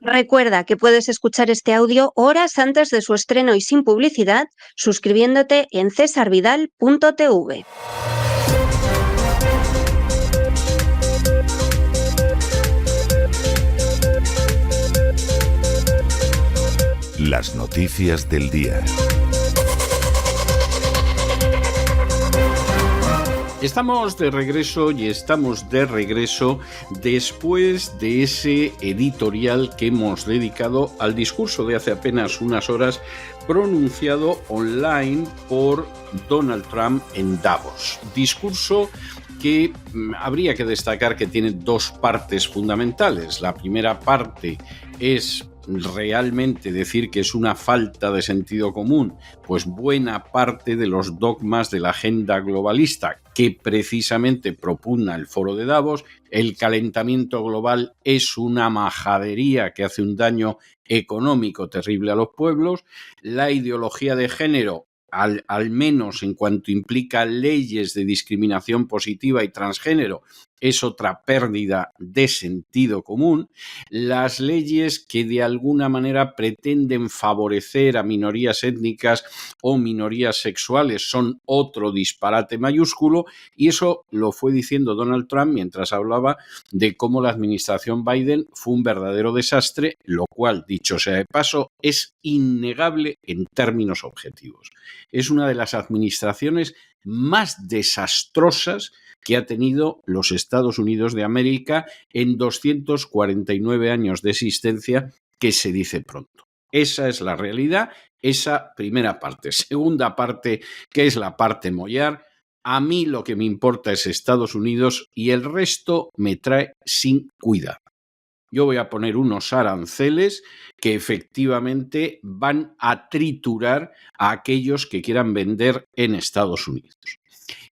Recuerda que puedes escuchar este audio horas antes de su estreno y sin publicidad suscribiéndote en cesarvidal.tv. Las noticias del día. Estamos de regreso después de ese editorial que hemos dedicado al discurso de hace apenas unas horas pronunciado online por Donald Trump en Davos. Discurso que habría que destacar que tiene dos partes fundamentales. La primera parte es realmente decir que es una falta de sentido común, pues buena parte de los dogmas de la agenda globalista que precisamente propugna el foro de Davos. El calentamiento global es una majadería que hace un daño económico terrible a los pueblos. La ideología de género, al menos en cuanto implica leyes de discriminación positiva y transgénero, es otra pérdida de sentido común. Las leyes que de alguna manera pretenden favorecer a minorías étnicas o minorías sexuales son otro disparate mayúsculo, y eso lo fue diciendo Donald Trump mientras hablaba de cómo la administración Biden fue un verdadero desastre, lo cual, dicho sea de paso, es innegable en términos objetivos. Es una de las administraciones más desastrosas que ha tenido los Estados Unidos de América en 249 años de existencia, que se dice pronto. Esa es la realidad, esa primera parte. Segunda parte, que es la parte mollar. A mí lo que me importa es Estados Unidos y el resto me trae sin cuidado. Yo voy a poner unos aranceles que efectivamente van a triturar a aquellos que quieran vender en Estados Unidos.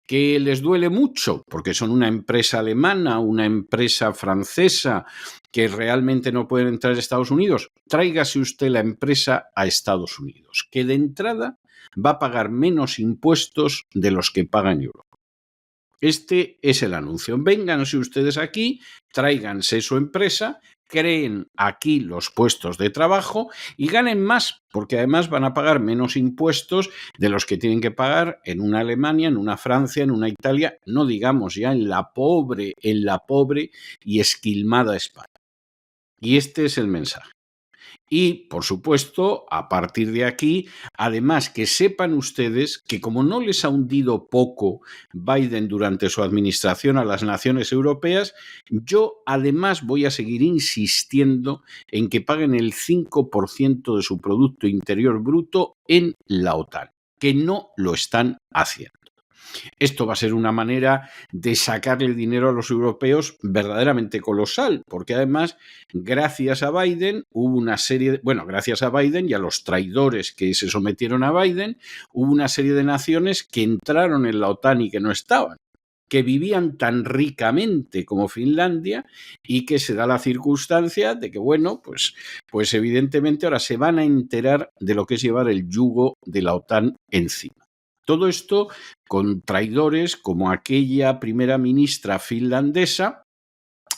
¿Que les duele mucho? Porque son una empresa alemana, una empresa francesa, que realmente no pueden entrar a Estados Unidos. Tráigase usted la empresa a Estados Unidos, que de entrada va a pagar menos impuestos de los que paga en Europa. Este es el anuncio. Vénganse ustedes aquí, tráiganse su empresa, creen aquí los puestos de trabajo y ganen más, porque además van a pagar menos impuestos de los que tienen que pagar en una Alemania, en una Francia, en una Italia, no digamos ya en la pobre y esquilmada España. Y este es el mensaje. Y, por supuesto, a partir de aquí, además que sepan ustedes que como no les ha hundido poco Biden durante su administración a las naciones europeas, yo además voy a seguir insistiendo en que paguen el 5% de su Producto Interior Bruto en la OTAN, que no lo están haciendo. Esto va a ser una manera de sacarle dinero a los europeos verdaderamente colosal, porque además, gracias a Biden, gracias a Biden y a los traidores que se sometieron a Biden, hubo una serie de naciones que entraron en la OTAN y que no estaban, que vivían tan ricamente como Finlandia, y que se da la circunstancia de que, pues evidentemente ahora se van a enterar de lo que es llevar el yugo de la OTAN encima. Todo esto con traidores como aquella primera ministra finlandesa,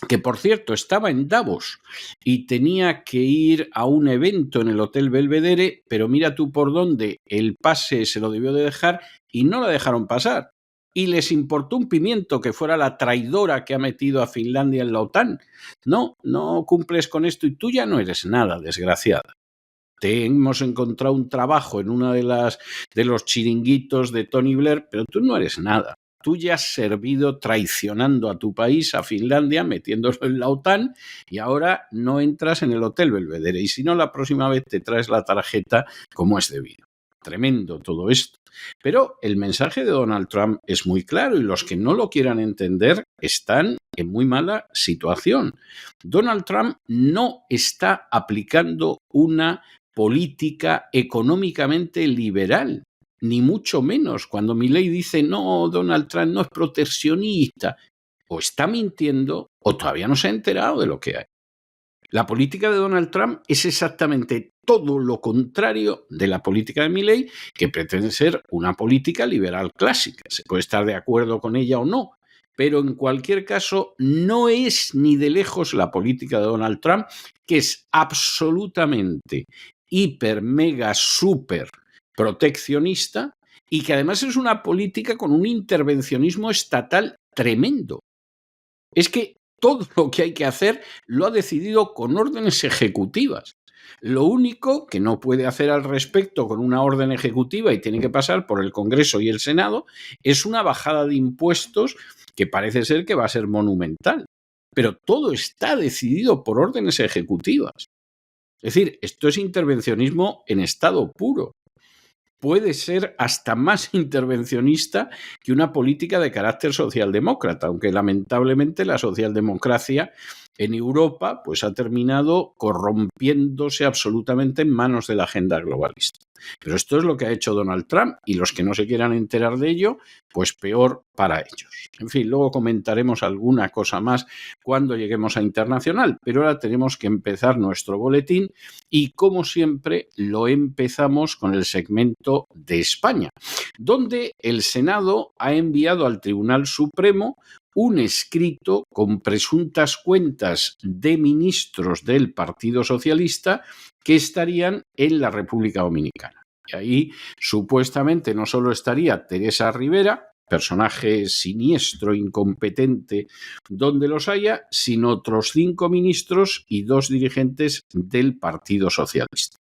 que por cierto estaba en Davos y tenía que ir a un evento en el Hotel Belvedere, pero mira tú por dónde, el pase se lo debió de dejar y no la dejaron pasar. Y les importó un pimiento que fuera la traidora que ha metido a Finlandia en la OTAN. No cumples con esto y tú ya no eres nada, desgraciada. Te hemos encontrado un trabajo en uno de los chiringuitos de Tony Blair, pero tú no eres nada. Tú ya has servido traicionando a tu país, a Finlandia, metiéndolo en la OTAN, y ahora no entras en el Hotel Belvedere. Y si no, la próxima vez te traes la tarjeta como es debido. Tremendo todo esto. Pero el mensaje de Donald Trump es muy claro y los que no lo quieran entender están en muy mala situación. Donald Trump no está aplicando una política económicamente liberal, ni mucho menos. Cuando Milei dice no, Donald Trump no es proteccionista, o está mintiendo o todavía no se ha enterado de lo que hay. La política de Donald Trump es exactamente todo lo contrario de la política de Milei, que pretende ser una política liberal clásica. Se puede estar de acuerdo con ella o no, pero en cualquier caso no es ni de lejos la política de Donald Trump, que es absolutamente hiper, mega, súper proteccionista y que además es una política con un intervencionismo estatal tremendo. Es que todo lo que hay que hacer lo ha decidido con órdenes ejecutivas. Lo único que no puede hacer al respecto con una orden ejecutiva y tiene que pasar por el Congreso y el Senado es una bajada de impuestos que parece ser que va a ser monumental. Pero todo está decidido por órdenes ejecutivas. Es decir, esto es intervencionismo en estado puro. Puede ser hasta más intervencionista que una política de carácter socialdemócrata, aunque lamentablemente la socialdemocracia en Europa pues ha terminado corrompiéndose absolutamente en manos de la agenda globalista. Pero esto es lo que ha hecho Donald Trump y los que no se quieran enterar de ello, pues peor para ellos. En fin, luego comentaremos alguna cosa más cuando lleguemos a internacional, pero ahora tenemos que empezar nuestro boletín y como siempre lo empezamos con el segmento de España, donde el Senado ha enviado al Tribunal Supremo un escrito con presuntas cuentas de ministros del Partido Socialista que estarían en la República Dominicana. Y ahí supuestamente no solo estaría Teresa Rivera, personaje siniestro, incompetente, donde los haya, sino otros 5 ministros y 2 dirigentes del Partido Socialista.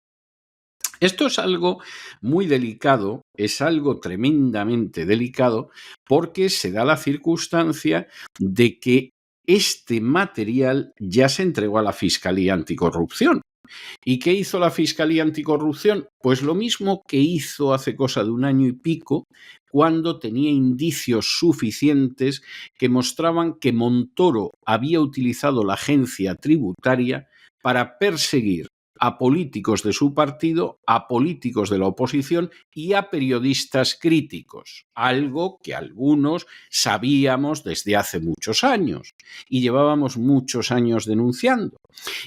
Esto es algo muy delicado, es algo tremendamente delicado, porque se da la circunstancia de que este material ya se entregó a la Fiscalía Anticorrupción. ¿Y qué hizo la Fiscalía Anticorrupción? Pues lo mismo que hizo hace cosa de 1 año y pico, cuando tenía indicios suficientes que mostraban que Montoro había utilizado la agencia tributaria para perseguir a políticos de su partido, a políticos de la oposición y a periodistas críticos, algo que algunos sabíamos desde hace muchos años y llevábamos muchos años denunciando.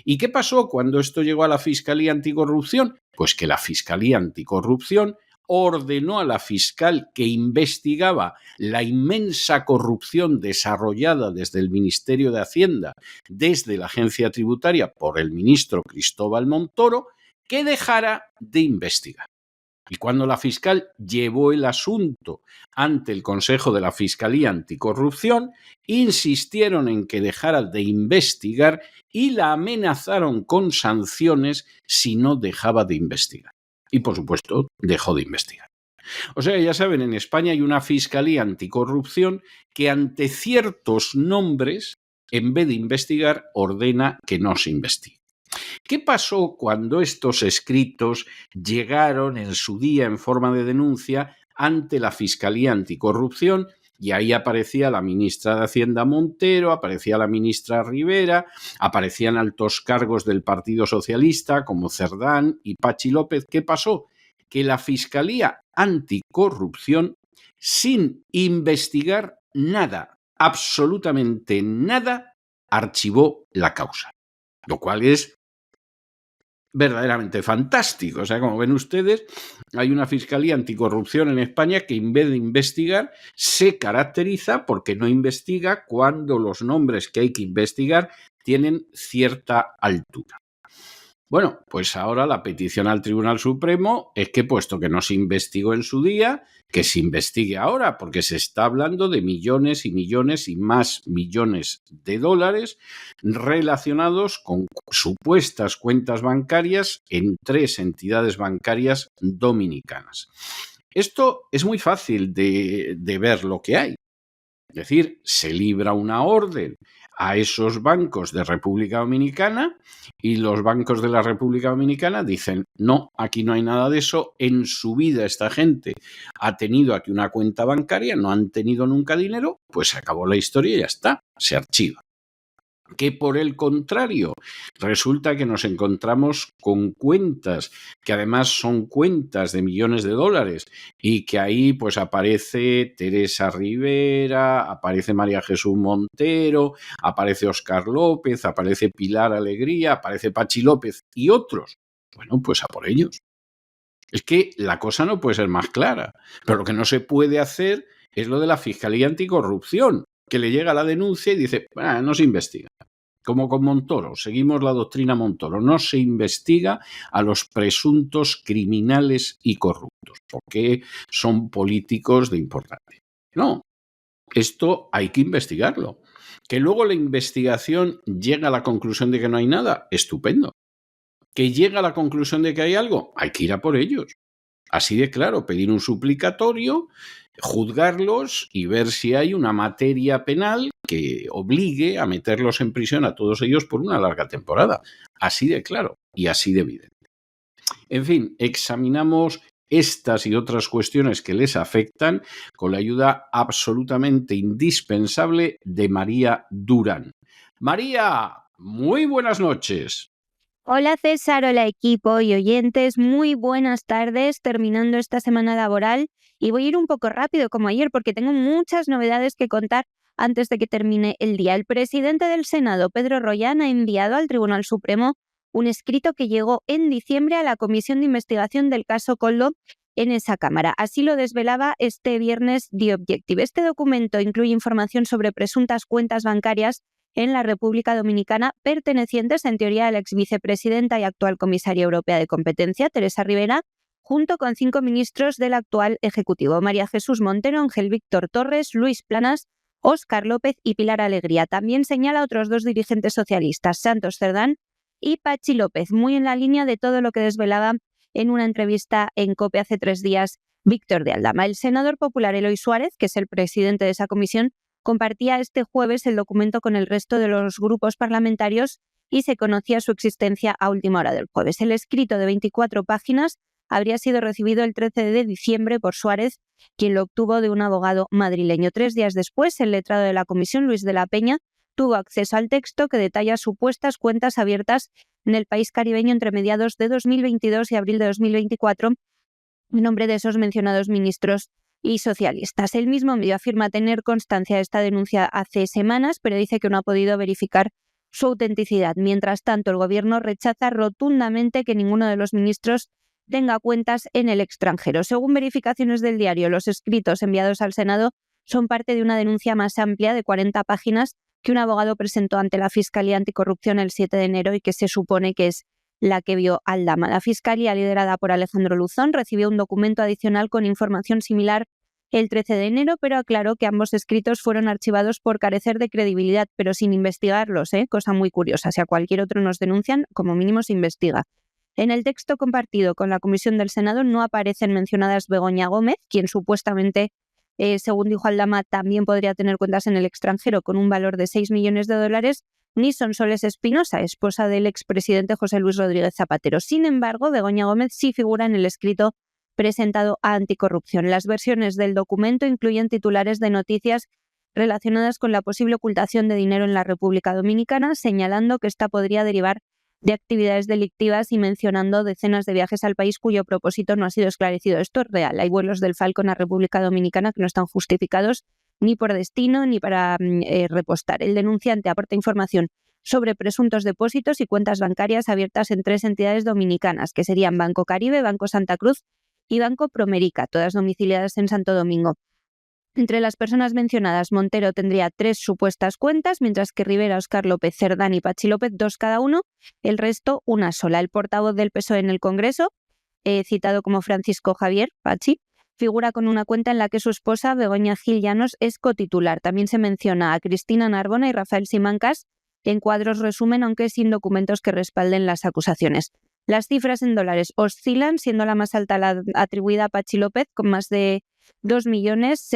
¿Y qué pasó cuando esto llegó a la Fiscalía Anticorrupción? Pues que la Fiscalía Anticorrupción ordenó a la fiscal que investigaba la inmensa corrupción desarrollada desde el Ministerio de Hacienda, desde la agencia tributaria por el ministro Cristóbal Montoro, que dejara de investigar. Y cuando la fiscal llevó el asunto ante el Consejo de la Fiscalía Anticorrupción, insistieron en que dejara de investigar y la amenazaron con sanciones si no dejaba de investigar. Y, por supuesto, dejó de investigar. O sea, ya saben, en España hay una Fiscalía Anticorrupción que ante ciertos nombres, en vez de investigar, ordena que no se investigue. ¿Qué pasó cuando estos escritos llegaron en su día en forma de denuncia ante la Fiscalía Anticorrupción? Y ahí aparecía la ministra de Hacienda Montero, aparecía la ministra Rivera, aparecían altos cargos del Partido Socialista como Cerdán y Pachi López. ¿Qué pasó? Que la Fiscalía Anticorrupción, sin investigar nada, absolutamente nada, archivó la causa. Lo cual es verdaderamente fantástico. O sea, como ven ustedes, hay una Fiscalía Anticorrupción en España que en vez de investigar se caracteriza porque no investiga cuando los nombres que hay que investigar tienen cierta altura. Bueno, pues ahora la petición al Tribunal Supremo es que, puesto que no se investigó en su día, que se investigue ahora, porque se está hablando de millones y millones y más millones de dólares relacionados con supuestas cuentas bancarias en 3 entidades bancarias dominicanas. Esto es muy fácil de ver lo que hay. Es decir, se libra una orden a esos bancos de República Dominicana y los bancos de la República Dominicana dicen, no, aquí no hay nada de eso, en su vida esta gente ha tenido aquí una cuenta bancaria, no han tenido nunca dinero, pues se acabó la historia y ya está, se archiva. Que por el contrario, resulta que nos encontramos con cuentas que además son cuentas de millones de dólares y que ahí pues aparece Teresa Rivera, aparece María Jesús Montero, aparece Óscar López, aparece Pilar Alegría, aparece Pachi López y otros. Bueno, pues a por ellos. Es que la cosa no puede ser más clara, pero lo que no se puede hacer es lo de la Fiscalía Anticorrupción. que le llega la denuncia y dice, no se investiga. Como con Montoro, seguimos la doctrina Montoro, no se investiga a los presuntos criminales y corruptos, porque son políticos de importancia. No, esto hay que investigarlo. Que luego la investigación llega a la conclusión de que no hay nada, estupendo. Que llega a la conclusión de que hay algo, hay que ir a por ellos. Así de claro, pedir un suplicatorio, juzgarlos y ver si hay una materia penal que obligue a meterlos en prisión a todos ellos por una larga temporada. Así de claro y así de evidente. En fin, examinamos estas y otras cuestiones que les afectan con la ayuda absolutamente indispensable de María Durán. María, muy buenas noches. Hola César, hola equipo y oyentes, muy buenas tardes, terminando esta semana laboral y voy a ir un poco rápido como ayer porque tengo muchas novedades que contar antes de que termine el día. El presidente del Senado, Pedro Rollán, ha enviado al Tribunal Supremo un escrito que llegó en diciembre a la Comisión de Investigación del caso Koldo en esa Cámara. Así lo desvelaba este viernes The Objective. Este documento incluye información sobre presuntas cuentas bancarias en la República Dominicana pertenecientes en teoría a la exvicepresidenta y actual comisaria europea de competencia, Teresa Rivera, junto con 5 ministros del actual Ejecutivo, María Jesús Montero, Ángel Víctor Torres, Luis Planas, Óscar López y Pilar Alegría. También señala a otros 2 dirigentes socialistas, Santos Cerdán y Pachi López, muy en la línea de todo lo que desvelaba en una entrevista en COPE hace 3 días Víctor de Aldama. El senador popular Eloy Suárez, que es el presidente de esa comisión, compartía este jueves el documento con el resto de los grupos parlamentarios y se conocía su existencia a última hora del jueves. El escrito de 24 páginas habría sido recibido el 13 de diciembre por Suárez, quien lo obtuvo de un abogado madrileño. 3 días después, el letrado de la comisión, Luis de la Peña, tuvo acceso al texto que detalla supuestas cuentas abiertas en el país caribeño entre mediados de 2022 y abril de 2024 en nombre de esos mencionados ministros y socialistas. El mismo medio afirma tener constancia de esta denuncia hace semanas, pero dice que no ha podido verificar su autenticidad. Mientras tanto, el Gobierno rechaza rotundamente que ninguno de los ministros tenga cuentas en el extranjero. Según verificaciones del diario, los escritos enviados al Senado son parte de una denuncia más amplia de 40 páginas que un abogado presentó ante la Fiscalía Anticorrupción el 7 de enero y que se supone que es la que vio Aldama. La Fiscalía, liderada por Alejandro Luzón, recibió un documento adicional con información similar el 13 de enero, pero aclaró que ambos escritos fueron archivados por carecer de credibilidad, pero sin investigarlos, cosa muy curiosa. Si a cualquier otro nos denuncian, como mínimo se investiga. En el texto compartido con la Comisión del Senado no aparecen mencionadas Begoña Gómez, quien supuestamente, según dijo Aldama, también podría tener cuentas en el extranjero con un valor de 6 millones de dólares, ni Sonsoles Espinosa, esposa del expresidente José Luis Rodríguez Zapatero. Sin embargo, Begoña Gómez sí figura en el escrito presentado a Anticorrupción. Las versiones del documento incluyen titulares de noticias relacionadas con la posible ocultación de dinero en la República Dominicana, señalando que esta podría derivar de actividades delictivas y mencionando decenas de viajes al país cuyo propósito no ha sido esclarecido. Esto es real. Hay vuelos del Falcon a República Dominicana que no están justificados ni por destino ni para repostar. El denunciante aporta información sobre presuntos depósitos y cuentas bancarias abiertas en 3 entidades dominicanas, que serían Banco Caribe, Banco Santa Cruz y Banco Promérica, todas domiciliadas en Santo Domingo. Entre las personas mencionadas, Montero tendría 3 supuestas cuentas, mientras que Rivera, Óscar López, Cerdán y Pachi López 2 cada uno, el resto una sola. El portavoz del PSOE en el Congreso, citado como Francisco Javier Pachi, figura con una cuenta en la que su esposa, Begoña Gil Llanos, es cotitular. También se menciona a Cristina Narbona y Rafael Simancas en cuadros resumen, aunque sin documentos que respalden las acusaciones. Las cifras en dólares oscilan, siendo la más alta la atribuida a Pachi López, con más de 2 millones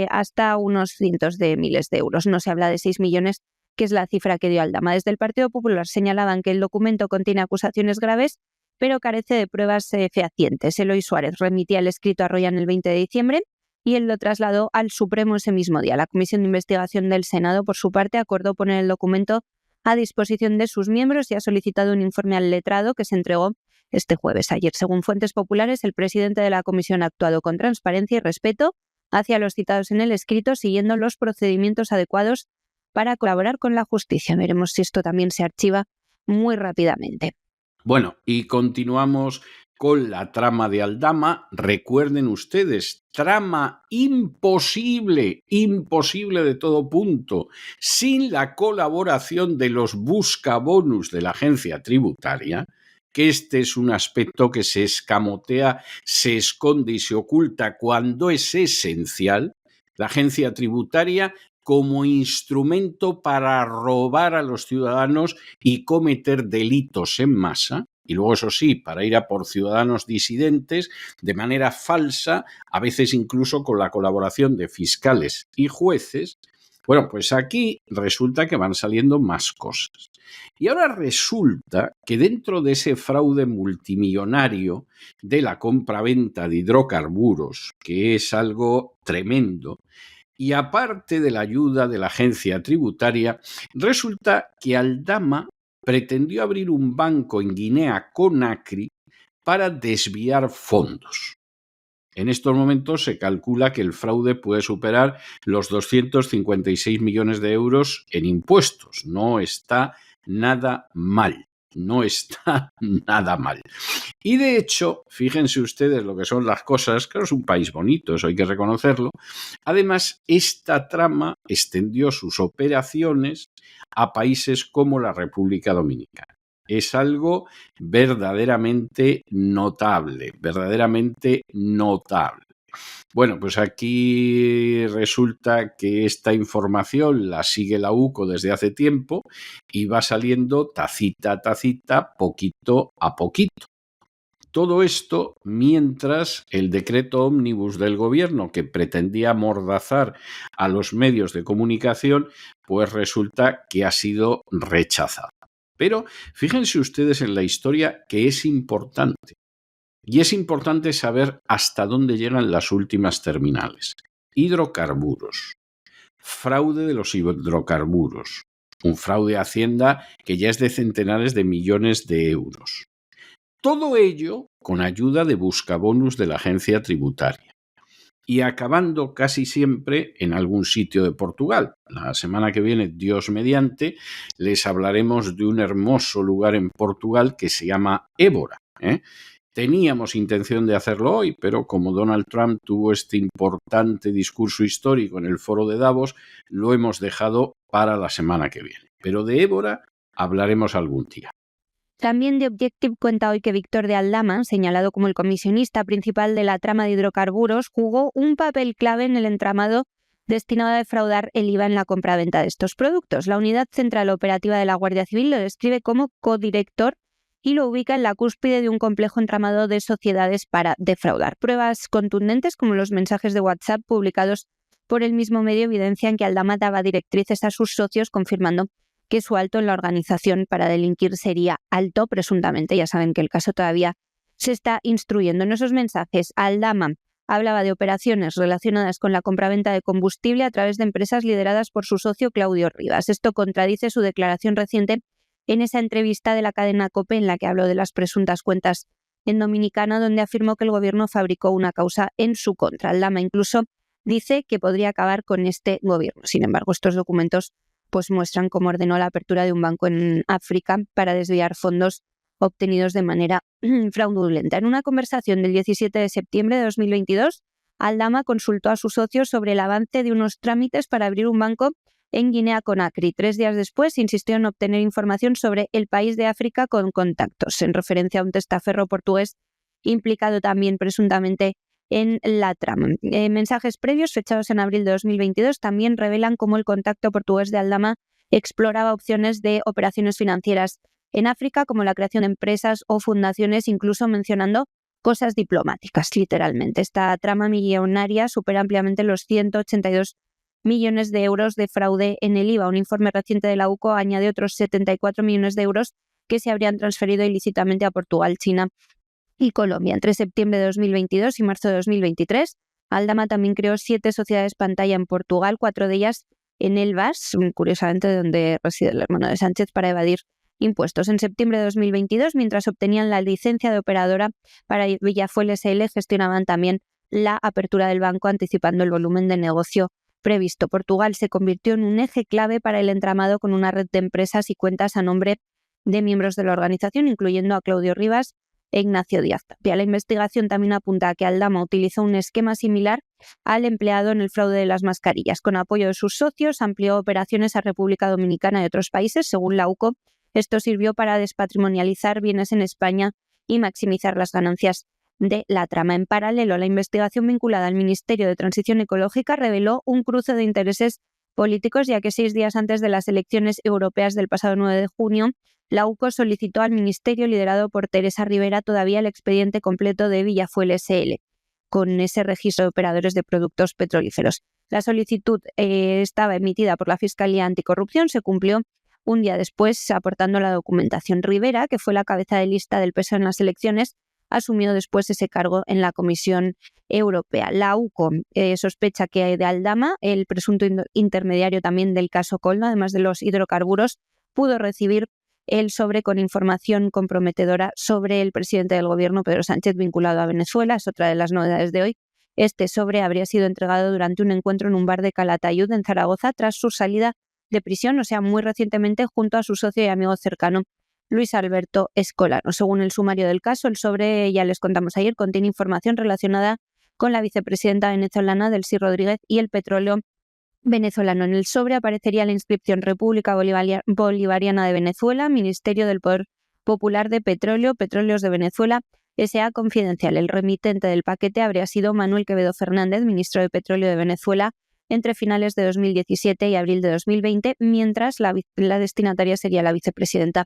hasta unos cientos de miles de euros. No se habla de 6 millones, que es la cifra que dio Aldama. Desde el Partido Popular señalaban que el documento contiene acusaciones graves, pero carece de pruebas fehacientes. Eloy Suárez remitía el escrito a Rollán el 20 de diciembre y él lo trasladó al Supremo ese mismo día. La Comisión de Investigación del Senado, por su parte, acordó poner el documento a disposición de sus miembros y ha solicitado un informe al letrado que se entregó este jueves. Ayer, según fuentes populares, el presidente de la comisión ha actuado con transparencia y respeto hacia los citados en el escrito, siguiendo los procedimientos adecuados para colaborar con la justicia. Veremos si esto también se archiva muy rápidamente. Bueno, y continuamos con la trama de Aldama. Recuerden ustedes, trama imposible de todo punto, sin la colaboración de los buscabonus de la agencia tributaria, que este es un aspecto que se escamotea, se esconde y se oculta cuando es esencial. La agencia tributaria como instrumento para robar a los ciudadanos y cometer delitos en masa. Y luego, eso sí, para ir a por ciudadanos disidentes de manera falsa, a veces incluso con la colaboración de fiscales y jueces. Bueno, pues aquí resulta que van saliendo más cosas. Y ahora resulta que dentro de ese fraude multimillonario de la compraventa de hidrocarburos, que es algo tremendo, y aparte de la ayuda de la agencia tributaria, resulta que Aldama pretendió abrir un banco en Guinea-Conakry para desviar fondos. En estos momentos se calcula que el fraude puede superar los 256 millones de euros en impuestos. No está nada mal. No está nada mal. Y de hecho, fíjense ustedes lo que son las cosas, claro, es un país bonito, eso hay que reconocerlo. Además, esta trama extendió sus operaciones a países como la República Dominicana. Es algo verdaderamente notable, verdaderamente notable. Bueno, pues aquí resulta que esta información la sigue la UCO desde hace tiempo y va saliendo tacita a tacita, poquito a poquito. Todo esto mientras el decreto ómnibus del gobierno, que pretendía amordazar a los medios de comunicación, pues resulta que ha sido rechazado. Pero fíjense ustedes en la historia, que es importante. Y es importante saber hasta dónde llegan las últimas terminales. Hidrocarburos. Fraude de los hidrocarburos. Un fraude a Hacienda que ya es de centenares de millones de euros. Todo ello con ayuda de buscabonus de la agencia tributaria. Y acabando casi siempre en algún sitio de Portugal. La semana que viene, Dios mediante, les hablaremos de un hermoso lugar en Portugal que se llama Évora. Teníamos intención de hacerlo hoy, pero como Donald Trump tuvo este importante discurso histórico en el foro de Davos, lo hemos dejado para la semana que viene. Pero de Évora hablaremos algún día. También The Objective cuenta hoy que Víctor de Aldama, señalado como el comisionista principal de la trama de hidrocarburos, jugó un papel clave en el entramado destinado a defraudar el IVA en la compraventa de estos productos. La Unidad Central Operativa de la Guardia Civil lo describe como codirector y lo ubica en la cúspide de un complejo entramado de sociedades para defraudar. Pruebas contundentes, como los mensajes de WhatsApp publicados por el mismo medio, evidencian que Aldama daba directrices a sus socios, confirmando que su alto en la organización para delinquir sería alto, presuntamente. Ya saben que el caso todavía se está instruyendo. En esos mensajes, Aldama hablaba de operaciones relacionadas con la compraventa de combustible a través de empresas lideradas por su socio Claudio Rivas. Esto contradice su declaración reciente en esa entrevista de la cadena COPE en la que habló de las presuntas cuentas en Dominicana, donde afirmó que el gobierno fabricó una causa en su contra. Aldama incluso dice que podría acabar con este gobierno. Sin embargo, estos documentos pues muestran cómo ordenó la apertura de un banco en África para desviar fondos obtenidos de manera fraudulenta. En una conversación del 17 de septiembre de 2022, Aldama consultó a sus socios sobre el avance de unos trámites para abrir un banco en Guinea-Conakry. 3 días después insistió en obtener información sobre el país de África con contactos, en referencia a un testaferro portugués implicado también presuntamente en la trama. Mensajes previos fechados en abril de 2022 también revelan cómo el contacto portugués de Aldama exploraba opciones de operaciones financieras en África, como la creación de empresas o fundaciones, incluso mencionando cosas diplomáticas, literalmente. Esta trama millonaria supera ampliamente los 182 millones de euros de fraude en el IVA. Un informe reciente de la UCO añade otros 74 millones de euros que se habrían transferido ilícitamente a Portugal, China y Colombia. Entre septiembre de 2022 y marzo de 2023, Aldama también creó 7 sociedades pantalla en Portugal, 4 de ellas en Elvas, curiosamente donde reside el hermano de Sánchez, para evadir impuestos. En septiembre de 2022, mientras obtenían la licencia de operadora para Villafuel SL, gestionaban también la apertura del banco, anticipando el volumen de negocio previsto. Portugal se convirtió en un eje clave para el entramado, con una red de empresas y cuentas a nombre de miembros de la organización, incluyendo a Claudio Rivas, Ignacio Díaz Tapia. La investigación también apunta a que Aldama utilizó un esquema similar al empleado en el fraude de las mascarillas. Con apoyo de sus socios, amplió operaciones a República Dominicana y otros países. Según la UCO, esto sirvió para despatrimonializar bienes en España y maximizar las ganancias de la trama. En paralelo, la investigación vinculada al Ministerio de Transición Ecológica reveló un cruce de intereses políticos, ya que 6 días antes de las elecciones europeas del pasado 9 de junio, la UCO solicitó al Ministerio, liderado por Teresa Rivera, todavía el expediente completo de Villafuel S.L., con ese registro de operadores de productos petrolíferos. La solicitud estaba emitida por la Fiscalía Anticorrupción, se cumplió un día después aportando la documentación. Rivera, que fue la cabeza de lista del PSOE en las elecciones, asumió después ese cargo en la Comisión Europea. La UCO sospecha que de Aldama, el presunto intermediario también del caso Colno, además de los hidrocarburos, pudo recibir el sobre con información comprometedora sobre el presidente del gobierno, Pedro Sánchez, vinculado a Venezuela. Es otra de las novedades de hoy. Este sobre habría sido entregado durante un encuentro en un bar de Calatayud, en Zaragoza, tras su salida de prisión, o sea, muy recientemente, junto a su socio y amigo cercano, Luis Alberto Escolano. Según el sumario del caso, el sobre, ya les contamos ayer, contiene información relacionada con la vicepresidenta venezolana Delcy Rodríguez y el petróleo venezolano. En el sobre aparecería la inscripción República Bolivariana de Venezuela, Ministerio del Poder Popular de Petróleo, Petróleos de Venezuela, S.A. Confidencial. El remitente del paquete habría sido Manuel Quevedo Fernández, ministro de Petróleo de Venezuela, entre finales de 2017 y abril de 2020, mientras la destinataria sería la vicepresidenta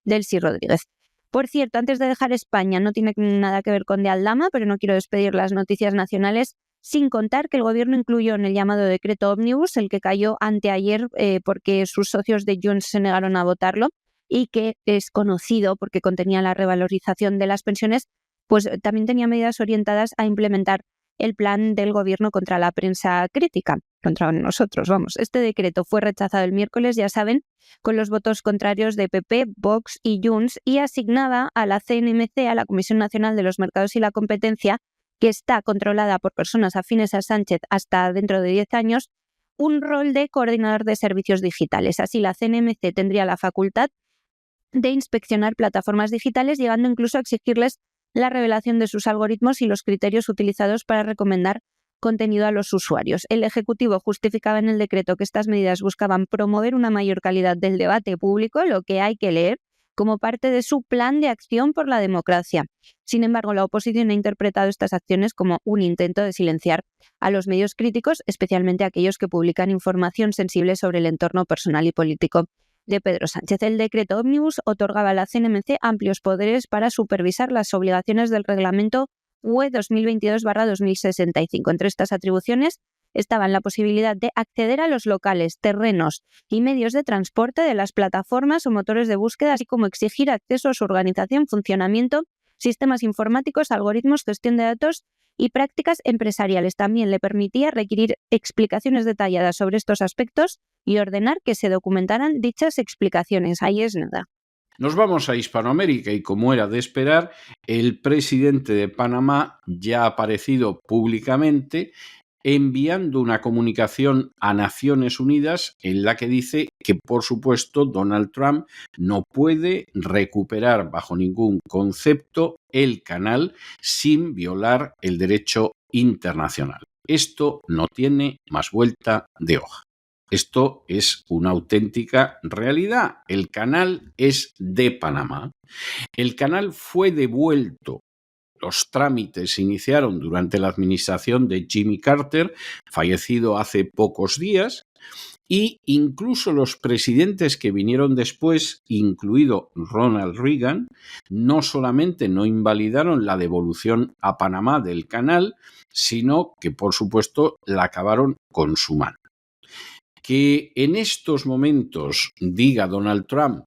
Delcy Rodríguez. Por cierto, antes de dejar España, no tiene nada que ver con de Aldama, pero no quiero despedir las noticias nacionales sin contar que el Gobierno incluyó en el llamado decreto Ómnibus, el que cayó anteayer porque sus socios de Junts se negaron a votarlo y que es conocido porque contenía la revalorización de las pensiones, pues también tenía medidas orientadas a implementar el plan del Gobierno contra la prensa crítica, contra nosotros, vamos. Este decreto fue rechazado el miércoles, ya saben, con los votos contrarios de PP, Vox y Junts, y asignaba a la CNMC, a la Comisión Nacional de los Mercados y la Competencia, que está controlada por personas afines a Sánchez hasta dentro de 10 años, un rol de coordinador de servicios digitales. Así, la CNMC tendría la facultad de inspeccionar plataformas digitales, llegando incluso a exigirles la revelación de sus algoritmos y los criterios utilizados para recomendar contenido a los usuarios. El Ejecutivo justificaba en el decreto que estas medidas buscaban promover una mayor calidad del debate público, lo que hay que leer, como parte de su plan de acción por la democracia. Sin embargo, la oposición ha interpretado estas acciones como un intento de silenciar a los medios críticos, especialmente aquellos que publican información sensible sobre el entorno personal y político de Pedro Sánchez. El decreto Ómnibus otorgaba a la CNMC amplios poderes para supervisar las obligaciones del reglamento UE 2022/2065. Entre estas atribuciones estaban la posibilidad de acceder a los locales, terrenos y medios de transporte de las plataformas o motores de búsqueda, así como exigir acceso a su organización, funcionamiento, sistemas informáticos, algoritmos, gestión de datos y prácticas empresariales. También le permitía requerir explicaciones detalladas sobre estos aspectos y ordenar que se documentaran dichas explicaciones. Ahí es nada. Nos vamos a Hispanoamérica y, como era de esperar, el presidente de Panamá ya ha aparecido públicamente enviando una comunicación a Naciones Unidas en la que dice que, por supuesto, Donald Trump no puede recuperar bajo ningún concepto el canal sin violar el derecho internacional. Esto no tiene más vuelta de hoja. Esto es una auténtica realidad. El canal es de Panamá. El canal fue devuelto. Los trámites se iniciaron durante la administración de Jimmy Carter, fallecido hace pocos días, y incluso los presidentes que vinieron después, incluido Ronald Reagan, no solamente no invalidaron la devolución a Panamá del canal, sino que, por supuesto, la acabaron consumando. Que en estos momentos diga Donald Trump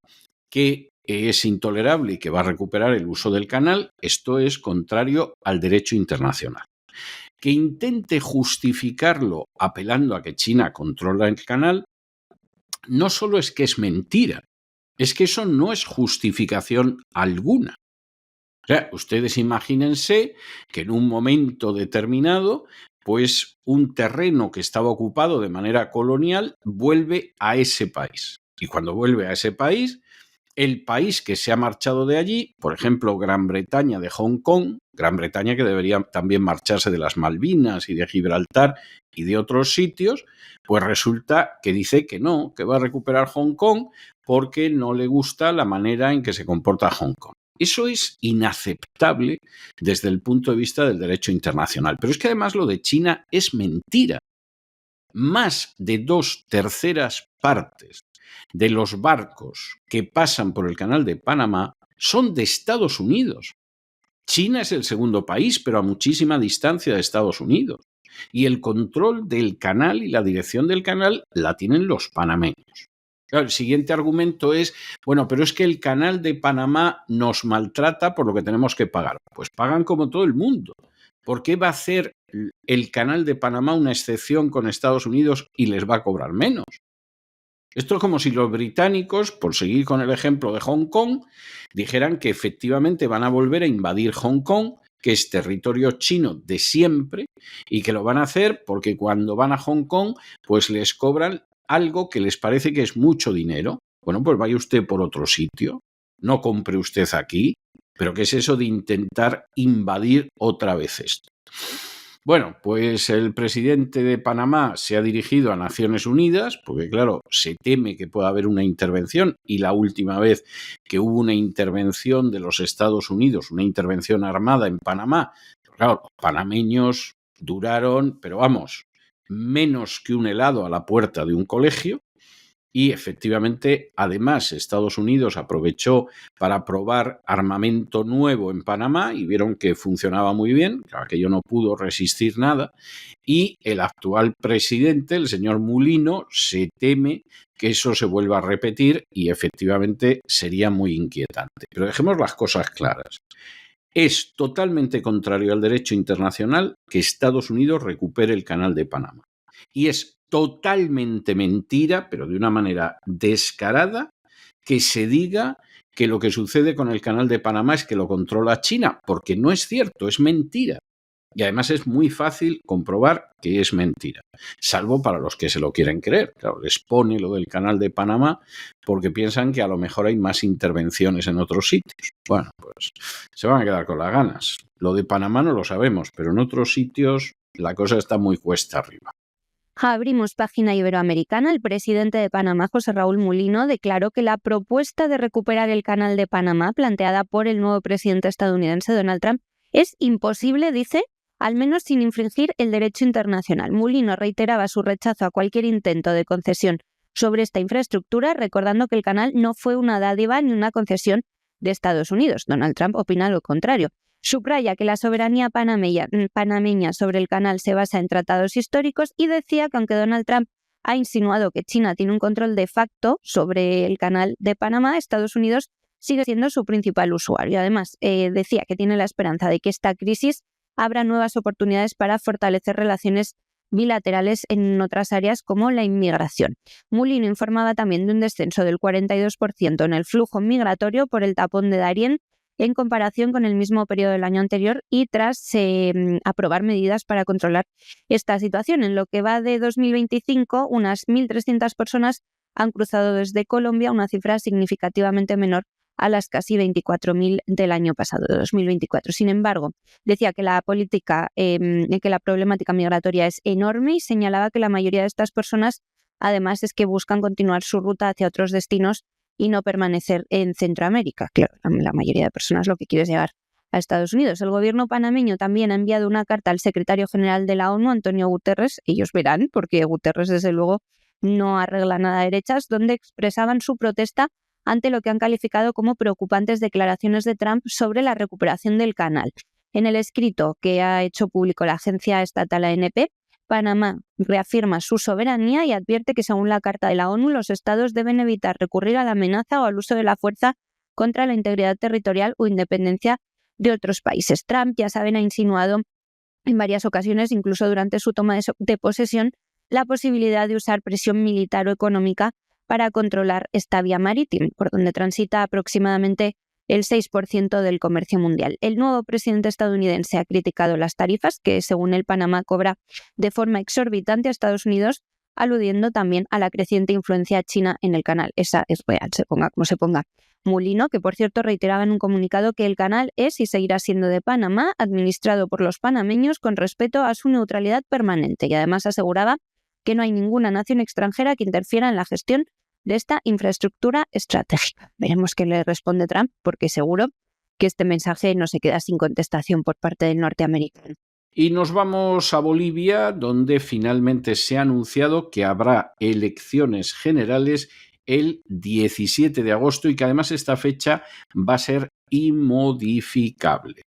que es intolerable y que va a recuperar el uso del canal, esto es contrario al derecho internacional. Que intente justificarlo apelando a que China controla el canal, no solo es que es mentira, es que eso no es justificación alguna. O sea, ustedes imagínense que en un momento determinado, pues un terreno que estaba ocupado de manera colonial vuelve a ese país. Y cuando vuelve a ese país, El país que se ha marchado de allí, por ejemplo, Gran Bretaña de Hong Kong, Gran Bretaña que debería también marcharse de las Malvinas y de Gibraltar y de otros sitios, pues resulta que dice que no, que va a recuperar Hong Kong porque no le gusta la manera en que se comporta Hong Kong. Eso es inaceptable desde el punto de vista del derecho internacional. Pero es que además lo de China es mentira. Más de 2/3 partes de los barcos que pasan por el Canal de Panamá son de Estados Unidos. China es el segundo país, pero a muchísima distancia de Estados Unidos. Y el control del canal y la dirección del canal la tienen los panameños. Claro, el siguiente argumento es, bueno, pero es que el Canal de Panamá nos maltrata por lo que tenemos que pagar. Pues pagan como todo el mundo. ¿Por qué va a hacer el Canal de Panamá una excepción con Estados Unidos y les va a cobrar menos? Esto es como si los británicos, por seguir con el ejemplo de Hong Kong, dijeran que efectivamente van a volver a invadir Hong Kong, que es territorio chino de siempre, y que lo van a hacer porque cuando van a Hong Kong, pues les cobran algo que les parece que es mucho dinero. Bueno, pues vaya usted por otro sitio, no compre usted aquí. ¿Pero qué es eso de intentar invadir otra vez esto? Bueno, pues el presidente de Panamá se ha dirigido a Naciones Unidas, porque claro, se teme que pueda haber una intervención, y la última vez que hubo una intervención de los Estados Unidos, una intervención armada en Panamá, claro, los panameños duraron, pero vamos, menos que un helado a la puerta de un colegio. Y efectivamente, además, Estados Unidos aprovechó para probar armamento nuevo en Panamá y vieron que funcionaba muy bien, que aquello no pudo resistir nada. Y el actual presidente, el señor Mulino, se teme que eso se vuelva a repetir y efectivamente sería muy inquietante. Pero dejemos las cosas claras. Es totalmente contrario al derecho internacional que Estados Unidos recupere el Canal de Panamá. Y es totalmente mentira, pero de una manera descarada, que se diga que lo que sucede con el Canal de Panamá es que lo controla China, porque no es cierto, es mentira. Y además es muy fácil comprobar que es mentira, salvo para los que se lo quieren creer. Claro, les pone lo del Canal de Panamá porque piensan que a lo mejor hay más intervenciones en otros sitios. Bueno, pues se van a quedar con las ganas. Lo de Panamá no lo sabemos, pero en otros sitios la cosa está muy cuesta arriba. Abrimos página iberoamericana. El presidente de Panamá, José Raúl Mulino, declaró que la propuesta de recuperar el Canal de Panamá planteada por el nuevo presidente estadounidense Donald Trump es imposible, dice, al menos sin infringir el derecho internacional. Mulino reiteraba su rechazo a cualquier intento de concesión sobre esta infraestructura, recordando que el canal no fue una dádiva ni una concesión de Estados Unidos. Donald Trump opina lo contrario. Subraya que la soberanía panameña sobre el canal se basa en tratados históricos y decía que aunque Donald Trump ha insinuado que China tiene un control de facto sobre el canal de Panamá, Estados Unidos sigue siendo su principal usuario. Además, decía que tiene la esperanza de que esta crisis abra nuevas oportunidades para fortalecer relaciones bilaterales en otras áreas como la inmigración. Mulino informaba también de un descenso del 42% en el flujo migratorio por el tapón de Darién en comparación con el mismo periodo del año anterior y tras aprobar medidas para controlar esta situación. En lo que va de 2025, unas 1.300 personas han cruzado desde Colombia, una cifra significativamente menor a las casi 24.000 del año pasado, de 2024. Sin embargo, decía que la problemática migratoria es enorme y señalaba que la mayoría de estas personas, además, es que buscan continuar su ruta hacia otros destinos y no permanecer en Centroamérica. Claro, la mayoría de personas lo que quiere es llegar a Estados Unidos. El gobierno panameño también ha enviado una carta al secretario general de la ONU, Antonio Guterres, ellos verán, porque Guterres desde luego no arregla nada a derechas, donde expresaban su protesta ante lo que han calificado como preocupantes declaraciones de Trump sobre la recuperación del canal. En el escrito que ha hecho público la agencia estatal ANP, Panamá reafirma su soberanía y advierte que, según la Carta de la ONU, los estados deben evitar recurrir a la amenaza o al uso de la fuerza contra la integridad territorial o independencia de otros países. Trump, ya saben, ha insinuado en varias ocasiones, incluso durante su toma de posesión, la posibilidad de usar presión militar o económica para controlar esta vía marítima, por donde transita aproximadamente el 6% del comercio mundial. El nuevo presidente estadounidense ha criticado las tarifas que, según el Panamá, cobra de forma exorbitante a Estados Unidos aludiendo también a la creciente influencia china en el canal. Esa es real, se ponga como se ponga. Mulino, que por cierto reiteraba en un comunicado que el canal es y seguirá siendo de Panamá, administrado por los panameños con respeto a su neutralidad permanente, y además aseguraba que no hay ninguna nación extranjera que interfiera en la gestión de esta infraestructura estratégica. Veremos qué le responde Trump, porque seguro que este mensaje no se queda sin contestación por parte del norteamericano. Y nos vamos a Bolivia, donde finalmente se ha anunciado que habrá elecciones generales el 17 de agosto y que además esta fecha va a ser inmodificable.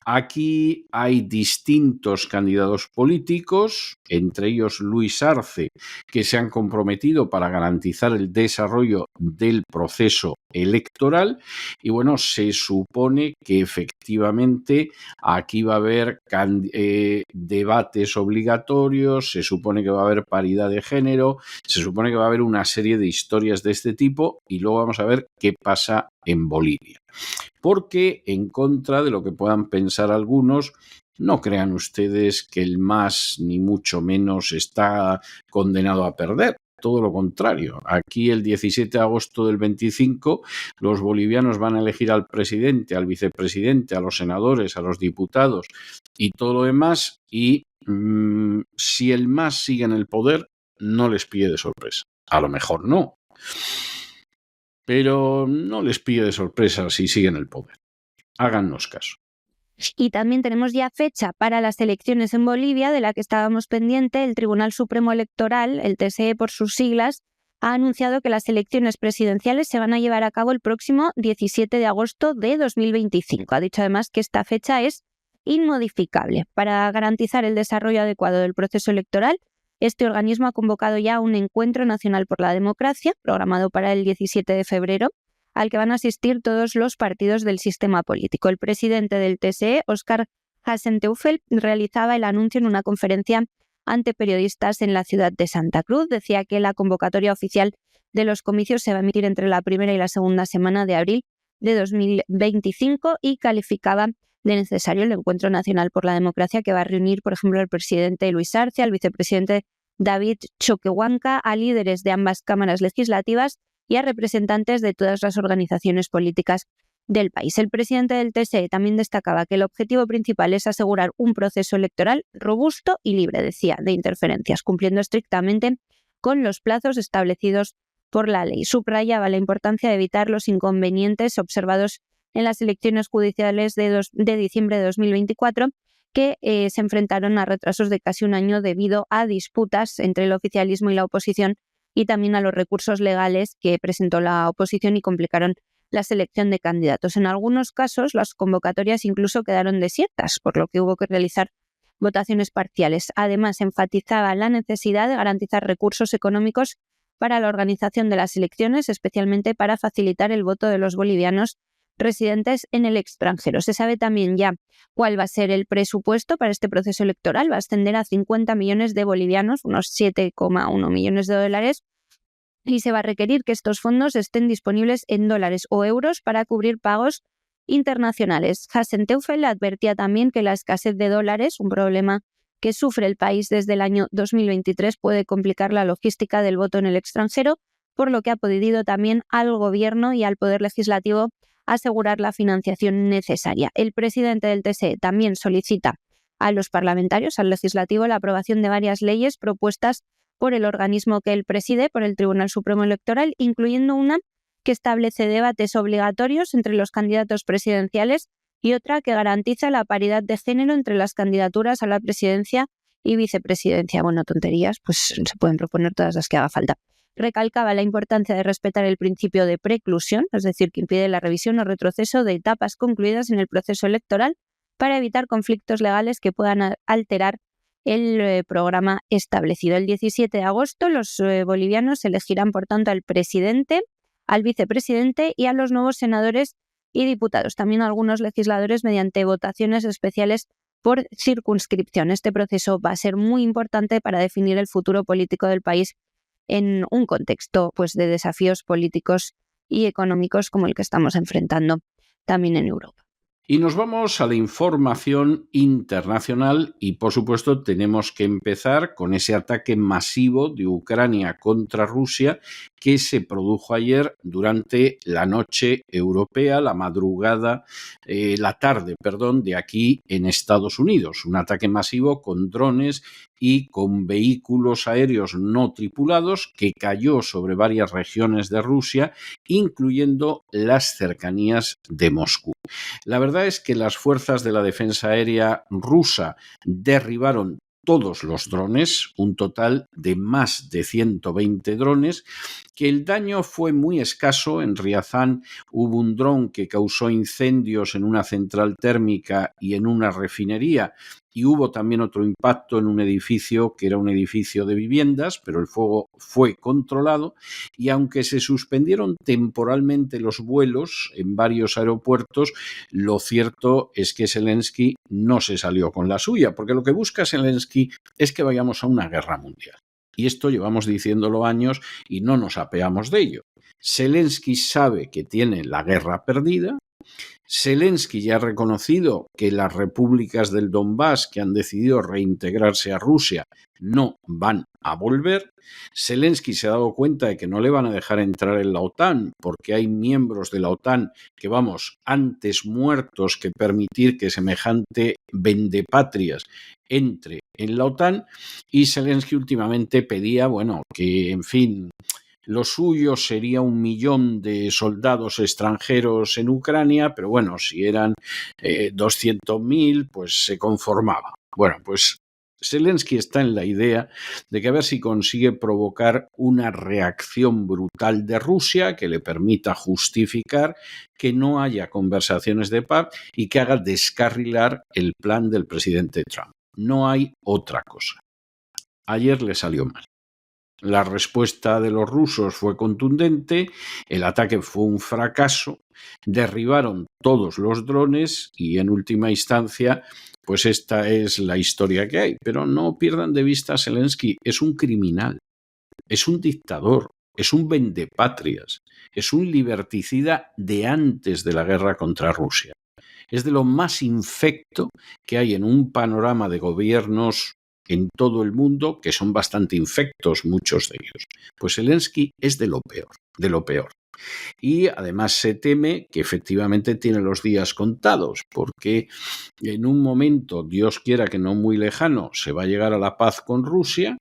Aquí hay distintos candidatos políticos, entre ellos Luis Arce, que se han comprometido para garantizar el desarrollo del proceso electoral. Y bueno, se supone que efectivamente aquí va a haber debates obligatorios, se supone que va a haber paridad de género, se supone que va a haber una serie de historias de este tipo y luego vamos a ver qué pasa en Bolivia. Porque, en contra de lo que puedan pensar algunos, no crean ustedes que el MAS ni mucho menos está condenado a perder. Todo lo contrario. Aquí el 17 de agosto del 25 los bolivianos van a elegir al presidente, al vicepresidente, a los senadores, a los diputados y todo lo demás. Y si el MAS sigue en el poder, no les pille de sorpresa. A lo mejor no. Pero no les pille de sorpresa si siguen el poder. Hágannos caso. Y también tenemos ya fecha para las elecciones en Bolivia, de la que estábamos pendiente. El Tribunal Supremo Electoral, el TSE por sus siglas, ha anunciado que las elecciones presidenciales se van a llevar a cabo el próximo 17 de agosto de 2025. Ha dicho además que esta fecha es inmodificable. Para garantizar el desarrollo adecuado del proceso electoral, este organismo ha convocado ya un encuentro nacional por la democracia, programado para el 17 de febrero, al que van a asistir todos los partidos del sistema político. El presidente del TSE, Óscar Hasenteufel, realizaba el anuncio en una conferencia ante periodistas en la ciudad de Santa Cruz. Decía que la convocatoria oficial de los comicios se va a emitir entre la primera y la segunda semana de abril de 2025 y calificaba de necesario el Encuentro Nacional por la Democracia, que va a reunir, por ejemplo, al presidente Luis Arce, al vicepresidente David Choquehuanca, a líderes de ambas cámaras legislativas y a representantes de todas las organizaciones políticas del país. El presidente del TSE también destacaba que el objetivo principal es asegurar un proceso electoral robusto y libre, decía, de interferencias, cumpliendo estrictamente con los plazos establecidos por la ley. Subrayaba la importancia de evitar los inconvenientes observados en las elecciones judiciales de diciembre de 2024, que se enfrentaron a retrasos de casi un año debido a disputas entre el oficialismo y la oposición y también a los recursos legales que presentó la oposición y complicaron la selección de candidatos. En algunos casos, las convocatorias incluso quedaron desiertas, por lo que hubo que realizar votaciones parciales. Además, enfatizaba la necesidad de garantizar recursos económicos para la organización de las elecciones, especialmente para facilitar el voto de los bolivianos residentes en el extranjero. Se sabe también ya cuál va a ser el presupuesto para este proceso electoral. Va a ascender a 50 millones de bolivianos, unos 7,1 millones de dólares, y se va a requerir que estos fondos estén disponibles en dólares o euros para cubrir pagos internacionales. Hasenteufel advertía también que la escasez de dólares, un problema que sufre el país desde el año 2023, puede complicar la logística del voto en el extranjero, por lo que ha pedido también al Gobierno y al Poder Legislativo asegurar la financiación necesaria. El presidente del TSE también solicita a los parlamentarios, al legislativo, la aprobación de varias leyes propuestas por el organismo que él preside, por el Tribunal Supremo Electoral, incluyendo una que establece debates obligatorios entre los candidatos presidenciales y otra que garantiza la paridad de género entre las candidaturas a la presidencia y vicepresidencia. Bueno, tonterías, pues se pueden proponer todas las que haga falta. Recalcaba la importancia de respetar el principio de preclusión, es decir, que impide la revisión o retroceso de etapas concluidas en el proceso electoral para evitar conflictos legales que puedan alterar el programa establecido. El 17 de agosto los bolivianos elegirán, por tanto, al presidente, al vicepresidente y a los nuevos senadores y diputados. También algunos legisladores mediante votaciones especiales por circunscripción. Este proceso va a ser muy importante para definir el futuro político del país en un contexto, pues, de desafíos políticos y económicos como el que estamos enfrentando también en Europa. Y nos vamos a la información internacional y, por supuesto, tenemos que empezar con ese ataque masivo de Ucrania contra Rusia que se produjo ayer durante la noche europea, la tarde, de aquí en Estados Unidos. Un ataque masivo con drones y con vehículos aéreos no tripulados que cayó sobre varias regiones de Rusia, incluyendo las cercanías de Moscú. La verdad es que las fuerzas de la defensa aérea rusa derribaron todos los drones, un total de más de 120 drones, que el daño fue muy escaso. En Riazán hubo un dron que causó incendios en una central térmica y en una refinería, y hubo también otro impacto en un edificio que era un edificio de viviendas, pero el fuego fue controlado, y aunque se suspendieron temporalmente los vuelos en varios aeropuertos, lo cierto es que Zelensky no se salió con la suya, porque lo que busca Zelensky es que vayamos a una guerra mundial. Y esto llevamos diciéndolo años y no nos apeamos de ello. Zelensky sabe que tiene la guerra perdida. Zelensky ya ha reconocido que las repúblicas del Donbass que han decidido reintegrarse a Rusia no van a volver. Zelensky se ha dado cuenta de que no le van a dejar entrar en la OTAN porque hay miembros de la OTAN que, antes muertos que permitir que semejante vendepatrias entre en la OTAN. Y Zelensky últimamente pedía, que, en fin, lo suyo sería 1 millón de soldados extranjeros en Ucrania, pero si eran 200.000, pues se conformaba. Pues Zelensky está en la idea de que a ver si consigue provocar una reacción brutal de Rusia que le permita justificar que no haya conversaciones de paz y que haga descarrilar el plan del presidente Trump. No hay otra cosa. Ayer le salió mal. La respuesta de los rusos fue contundente, el ataque fue un fracaso, derribaron todos los drones y en última instancia, pues esta es la historia que hay. Pero no pierdan de vista a Zelensky, es un criminal, es un dictador, es un vendepatrias, es un liberticida de antes de la guerra contra Rusia. Es de lo más infecto que hay en un panorama de gobiernos en todo el mundo, que son bastante infectos muchos de ellos. Pues Zelensky es de lo peor, de lo peor. Y además se teme que efectivamente tiene los días contados, porque en un momento, Dios quiera que no muy lejano, se va a llegar a la paz con Rusia,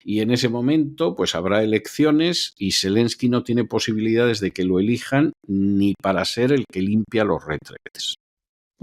y en ese momento pues habrá elecciones y Zelensky no tiene posibilidades de que lo elijan ni para ser el que limpia los retretes.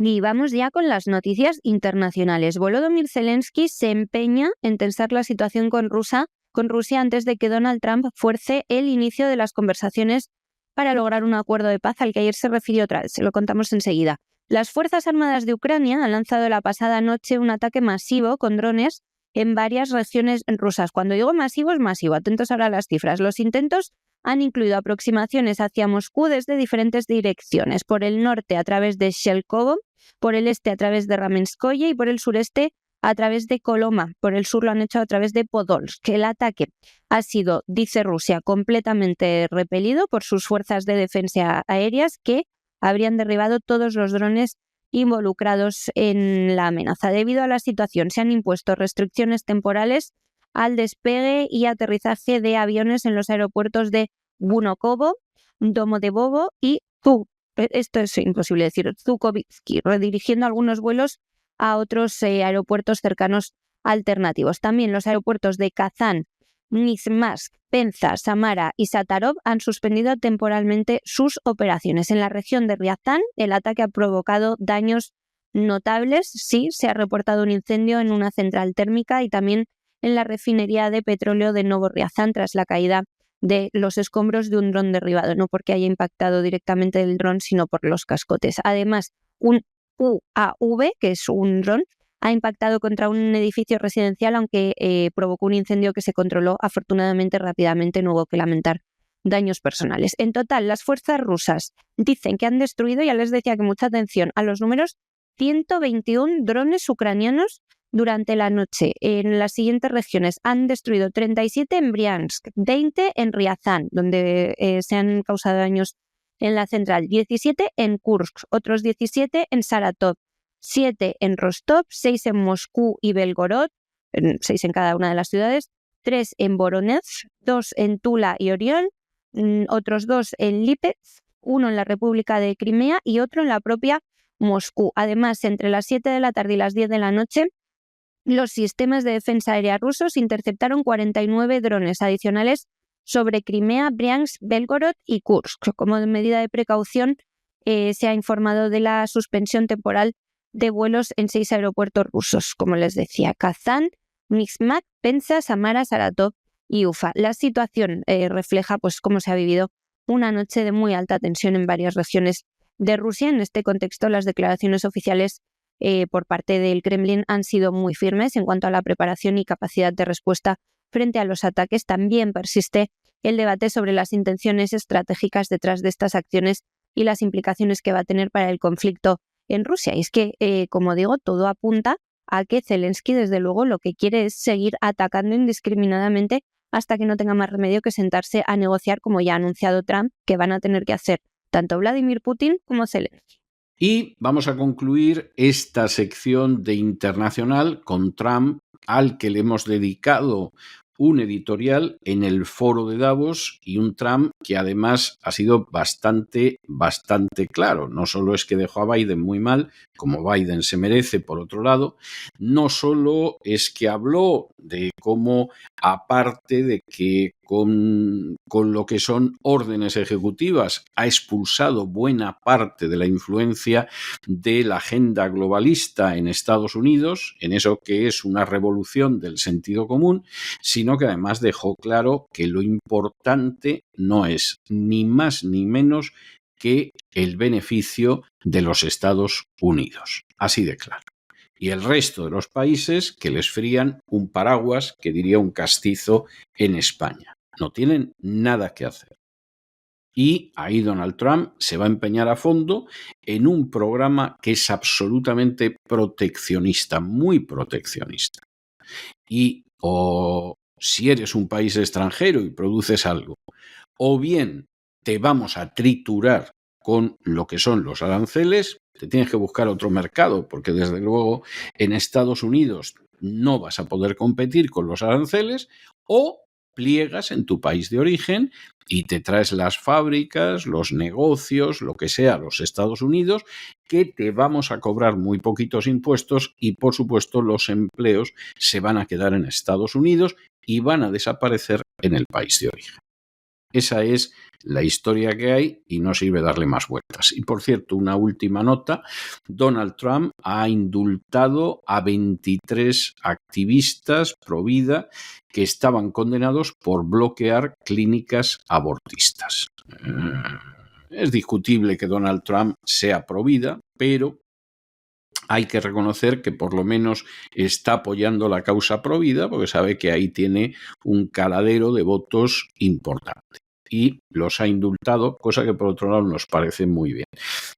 Y vamos ya con las noticias internacionales. Volodymyr Zelensky se empeña en tensar la situación con Rusia antes de que Donald Trump fuerce el inicio de las conversaciones para lograr un acuerdo de paz al que ayer se refirió otra vez. Se lo contamos enseguida. Las Fuerzas Armadas de Ucrania han lanzado la pasada noche un ataque masivo con drones en varias regiones rusas. Cuando digo masivo, es masivo. Atentos ahora a las cifras. Los intentos han incluido aproximaciones hacia Moscú desde diferentes direcciones. Por el norte a través de Shelkovo, por el este a través de Ramenskoye y por el sureste a través de Koloma. Por el sur lo han hecho a través de Podolsk. El ataque ha sido, dice Rusia, completamente repelido por sus fuerzas de defensa aéreas que habrían derribado todos los drones involucrados en la amenaza. Debido a la situación, se han impuesto restricciones temporales al despegue y aterrizaje de aviones en los aeropuertos de Vnukovo, Domodedovo y esto es imposible decir, Zhukovsky, redirigiendo algunos vuelos a otros aeropuertos cercanos alternativos. También los aeropuertos de Kazán, Nizhmazk, Penza, Samara y Satarov han suspendido temporalmente sus operaciones. En la región de Riazán, el ataque ha provocado daños notables. Sí, se ha reportado un incendio en una central térmica y también en la refinería de petróleo de Novo Riazán tras la caída de los escombros de un dron derribado, no porque haya impactado directamente el dron, sino por los cascotes. Además, un UAV, que es un dron, ha impactado contra un edificio residencial, aunque provocó un incendio que se controló afortunadamente rápidamente, no hubo que lamentar daños personales. En total, las fuerzas rusas dicen que han destruido, ya les decía que mucha atención a los números, 121 drones ucranianos durante la noche. En las siguientes regiones han destruido 37 en Briansk, 20 en Riazán, donde se han causado daños en la central, 17 en Kursk, otros 17 en Saratov, 7 en Rostov, 6 en Moscú y Belgorod, 6 en cada una de las ciudades, 3 en Voronezh, 2 en Tula y Oriol, otros 2 en Lipetsk, 1 en la República de Crimea y otro en la propia Moscú. Además, entre las 7 de la tarde y las 10 de la noche, los sistemas de defensa aérea rusos interceptaron 49 drones adicionales sobre Crimea, Briansk, Belgorod y Kursk. Como medida de precaución, se ha informado de la suspensión temporal de vuelos en 6 aeropuertos rusos, como les decía, Kazán, Nizhmat, Penza, Samara, Saratov y Ufa. La situación refleja pues, cómo se ha vivido una noche de muy alta tensión en varias regiones de Rusia. En este contexto, las declaraciones oficiales por parte del Kremlin han sido muy firmes en cuanto a la preparación y capacidad de respuesta frente a los ataques. También persiste el debate sobre las intenciones estratégicas detrás de estas acciones y las implicaciones que va a tener para el conflicto en Rusia. Y es que, como digo, todo apunta a que Zelensky, desde luego, lo que quiere es seguir atacando indiscriminadamente hasta que no tenga más remedio que sentarse a negociar, como ya ha anunciado Trump, que van a tener que hacer tanto Vladimir Putin como Zelensky. Y vamos a concluir esta sección de internacional con Trump, al que le hemos dedicado un editorial en el foro de Davos, y un Trump que además ha sido bastante claro. No solo es que dejó a Biden muy mal, como Biden se merece por otro lado, no solo es que habló de cómo, aparte de que con lo que son órdenes ejecutivas ha expulsado buena parte de la influencia de la agenda globalista en Estados Unidos, en eso que es una revolución del sentido común, sino que además dejó claro que lo importante no es ni más ni menos que el beneficio de los Estados Unidos. Así de claro. Y el resto de los países que les frían un paraguas, que diría un castizo en España. No tienen nada que hacer. Y ahí Donald Trump se va a empeñar a fondo en un programa que es absolutamente proteccionista, muy proteccionista. Y o si eres un país extranjero y produces algo, o bien te vamos a triturar con lo que son los aranceles, te tienes que buscar otro mercado, porque desde luego en Estados Unidos no vas a poder competir con los aranceles, o pliegas en tu país de origen y te traes las fábricas, los negocios, lo que sea, a los Estados Unidos, que te vamos a cobrar muy poquitos impuestos y, por supuesto, los empleos se van a quedar en Estados Unidos y van a desaparecer en el país de origen. Esa es la historia que hay y no sirve darle más vueltas. Y, por cierto, una última nota, Donald Trump ha indultado a 23 activistas pro vida que estaban condenados por bloquear clínicas abortistas. Es discutible que Donald Trump sea pro vida, pero hay que reconocer que por lo menos está apoyando la causa pro vida, porque sabe que ahí tiene un caladero de votos importante. Y los ha indultado, cosa que por otro lado nos parece muy bien.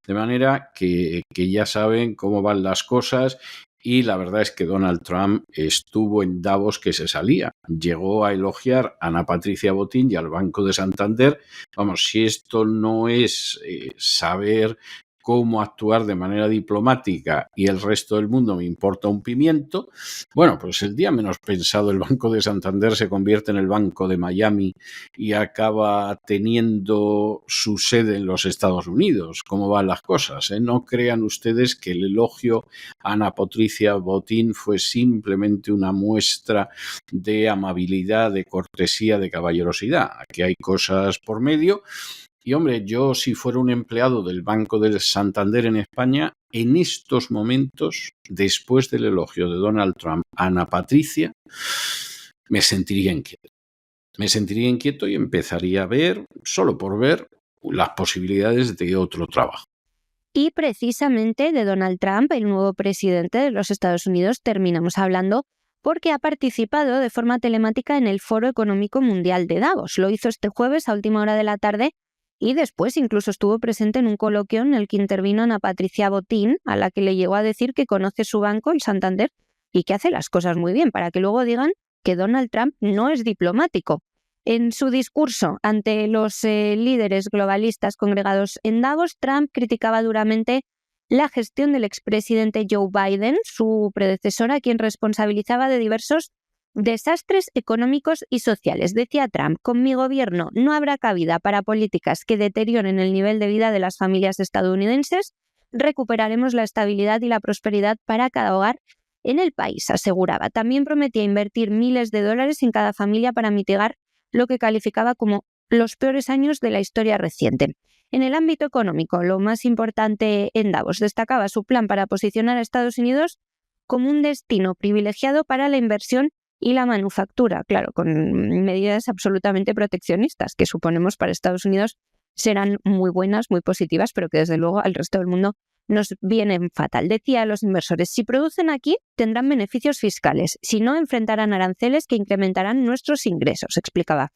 De manera que ya saben cómo van las cosas. Y la verdad es que Donald Trump estuvo en Davos que se salía. Llegó a elogiar a Ana Patricia Botín y al Banco de Santander. Vamos, si esto no es saber cómo actuar de manera diplomática y el resto del mundo me importa un pimiento, bueno, pues el día menos pensado el Banco de Santander se convierte en el Banco de Miami y acaba teniendo su sede en los Estados Unidos. ¿Cómo van las cosas? No crean ustedes que el elogio a Ana Patricia Botín fue simplemente una muestra de amabilidad, de cortesía, de caballerosidad. Aquí hay cosas por medio. Y hombre, yo si fuera un empleado del Banco de Santander en España, en estos momentos, después del elogio de Donald Trump a Ana Patricia, me sentiría inquieto. Me sentiría inquieto y empezaría a ver, solo por ver, las posibilidades de otro trabajo. Y precisamente de Donald Trump, el nuevo presidente de los Estados Unidos, terminamos hablando porque ha participado de forma telemática en el Foro Económico Mundial de Davos. Lo hizo este jueves a última hora de la tarde. Y después incluso estuvo presente en un coloquio en el que intervino Ana Patricia Botín, a la que le llegó a decir que conoce su banco, el Santander, y que hace las cosas muy bien, para que luego digan que Donald Trump no es diplomático. En su discurso ante los líderes globalistas congregados en Davos, Trump criticaba duramente la gestión del expresidente Joe Biden, su predecesora, quien responsabilizaba de diversos desastres económicos y sociales. Decía Trump: con mi gobierno no habrá cabida para políticas que deterioren el nivel de vida de las familias estadounidenses. Recuperaremos la estabilidad y la prosperidad para cada hogar en el país, aseguraba. También prometía invertir miles de dólares en cada familia para mitigar lo que calificaba como los peores años de la historia reciente. En el ámbito económico, lo más importante en Davos, destacaba su plan para posicionar a Estados Unidos como un destino privilegiado para la inversión y la manufactura, claro, con medidas absolutamente proteccionistas que suponemos para Estados Unidos serán muy buenas, muy positivas, pero que desde luego al resto del mundo nos vienen fatal. Decía a los inversores: si producen aquí, tendrán beneficios fiscales; si no, enfrentarán aranceles que incrementarán nuestros ingresos, explicaba.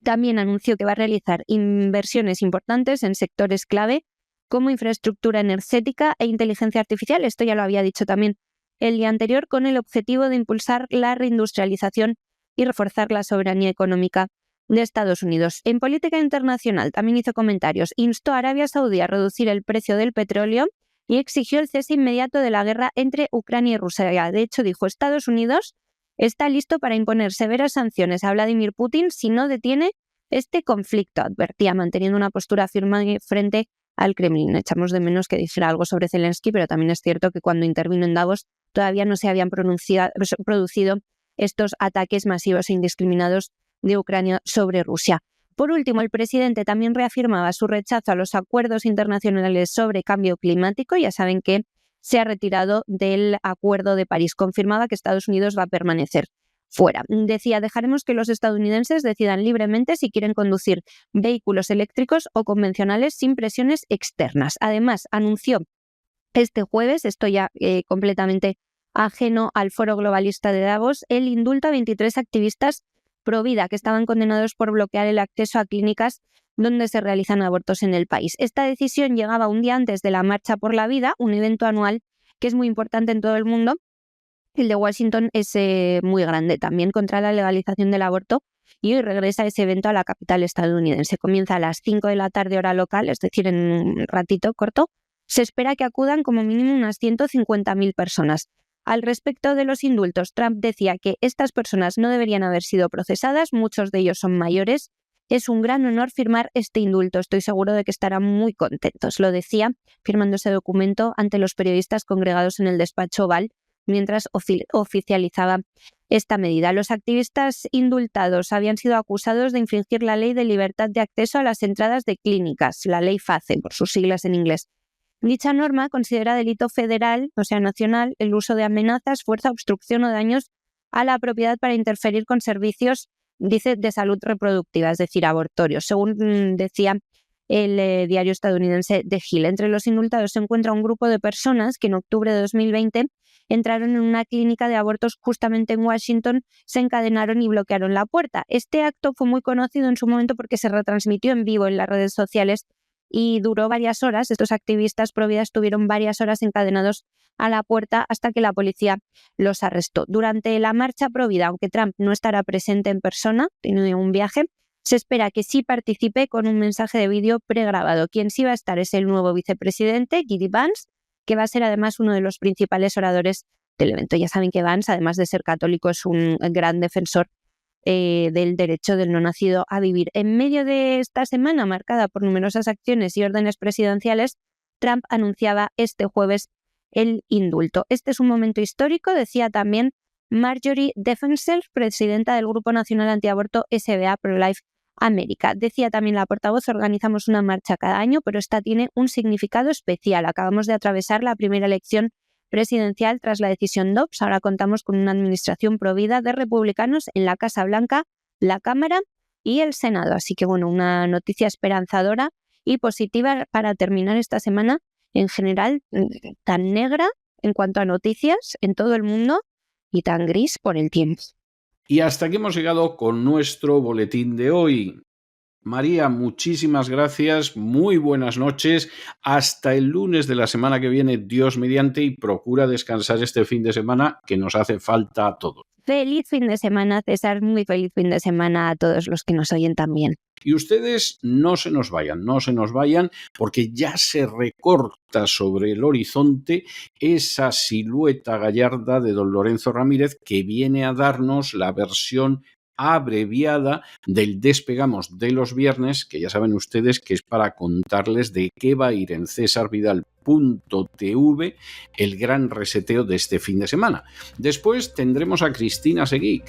También anunció que va a realizar inversiones importantes en sectores clave como infraestructura energética e inteligencia artificial. Esto ya lo había dicho también el día anterior, con el objetivo de impulsar la reindustrialización y reforzar la soberanía económica de Estados Unidos. En política internacional también hizo comentarios. Instó a Arabia Saudí a reducir el precio del petróleo y exigió el cese inmediato de la guerra entre Ucrania y Rusia. De hecho, dijo: Estados Unidos está listo para imponer severas sanciones a Vladimir Putin si no detiene este conflicto, advertía, manteniendo una postura firme frente al Kremlin. Echamos de menos que dijera algo sobre Zelensky, pero también es cierto que cuando intervino en Davos todavía no se habían producido estos ataques masivos e indiscriminados de Ucrania sobre Rusia. Por último, el presidente también reafirmaba su rechazo a los acuerdos internacionales sobre cambio climático. Ya saben que se ha retirado del Acuerdo de París. Confirmaba que Estados Unidos va a permanecer fuera. Decía: dejaremos que los estadounidenses decidan libremente si quieren conducir vehículos eléctricos o convencionales sin presiones externas. Además, anunció este jueves, esto ya completamente ajeno al foro globalista de Davos, el indulto a 23 activistas pro vida que estaban condenados por bloquear el acceso a clínicas donde se realizan abortos en el país. Esta decisión llegaba un día antes de la Marcha por la Vida, un evento anual que es muy importante en todo el mundo. El de Washington es muy grande también, contra la legalización del aborto, y hoy regresa ese evento a la capital estadounidense. Comienza a las 5 de la tarde hora local, es decir, en un ratito corto. Se espera que acudan como mínimo unas 150.000 personas. Al respecto de los indultos, Trump decía que estas personas no deberían haber sido procesadas, muchos de ellos son mayores. Es un gran honor firmar este indulto, estoy seguro de que estarán muy contentos, lo decía, firmando ese documento ante los periodistas congregados en el despacho Oval, mientras oficializaba esta medida. Los activistas indultados habían sido acusados de infringir la ley de libertad de acceso a las entradas de clínicas, la ley FACE, por sus siglas en inglés. Dicha norma considera delito federal, o sea nacional, el uso de amenazas, fuerza, obstrucción o daños a la propiedad para interferir con servicios, dice, de salud reproductiva, es decir, abortorios, según decía el diario estadounidense The Hill. Entre los indultados se encuentra un grupo de personas que en octubre de 2020 entraron en una clínica de abortos justamente en Washington, se encadenaron y bloquearon la puerta. Este acto fue muy conocido en su momento porque se retransmitió en vivo en las redes sociales y duró varias horas. Estos activistas pro vida estuvieron varias horas encadenados a la puerta hasta que la policía los arrestó. Durante la marcha pro vida, aunque Trump no estará presente en persona, tiene un viaje, se espera que sí participe con un mensaje de vídeo pregrabado. Quien sí va a estar es el nuevo vicepresidente, JD Vance, que va a ser además uno de los principales oradores del evento. Ya saben que Vance, además de ser católico, es un gran defensor del derecho del no nacido a vivir. En medio de esta semana marcada por numerosas acciones y órdenes presidenciales, Trump anunciaba este jueves el indulto. Este es un momento histórico, decía también Marjorie Defensel, presidenta del Grupo Nacional Antiaborto SBA Pro-Life América. Decía también la portavoz: organizamos una marcha cada año, pero esta tiene un significado especial. Acabamos de atravesar la primera elección presidencial tras la decisión Dobbs. Ahora contamos con una administración provida de republicanos en la Casa Blanca, la Cámara y el Senado. Así que bueno, una noticia esperanzadora y positiva para terminar esta semana en general tan negra en cuanto a noticias en todo el mundo y tan gris por el tiempo. Y hasta aquí hemos llegado con nuestro boletín de hoy. María, muchísimas gracias, muy buenas noches, hasta el lunes de la semana que viene, Dios mediante, y procura descansar este fin de semana que nos hace falta a todos. Feliz fin de semana, César, muy feliz fin de semana a todos los que nos oyen también. Y ustedes no se nos vayan, porque ya se recorta sobre el horizonte esa silueta gallarda de don Lorenzo Ramírez que viene a darnos la versión abreviada del Despegamos de los viernes, que ya saben ustedes que es para contarles de qué va a ir en cesarvidal.tv el gran reseteo de este fin de semana. Después tendremos a Cristina Seguí,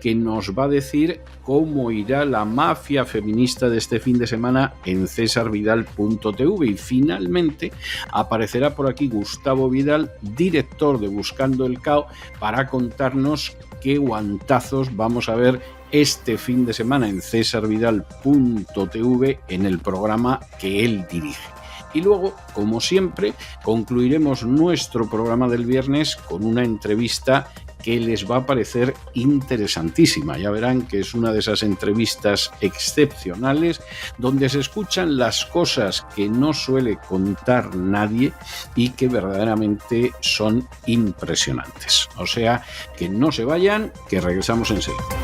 que nos va a decir cómo irá la mafia feminista de este fin de semana en cesarvidal.tv, y finalmente aparecerá por aquí Gustavo Vidal, director de Buscando el Cao, para contarnos qué guantazos vamos a ver este fin de semana en cesarvidal.tv en el programa que él dirige. Y luego, como siempre, concluiremos nuestro programa del viernes con una entrevista que les va a parecer interesantísima. Ya verán que es una de esas entrevistas excepcionales donde se escuchan las cosas que no suele contar nadie y que verdaderamente son impresionantes. O sea, que no se vayan, que regresamos enseguida.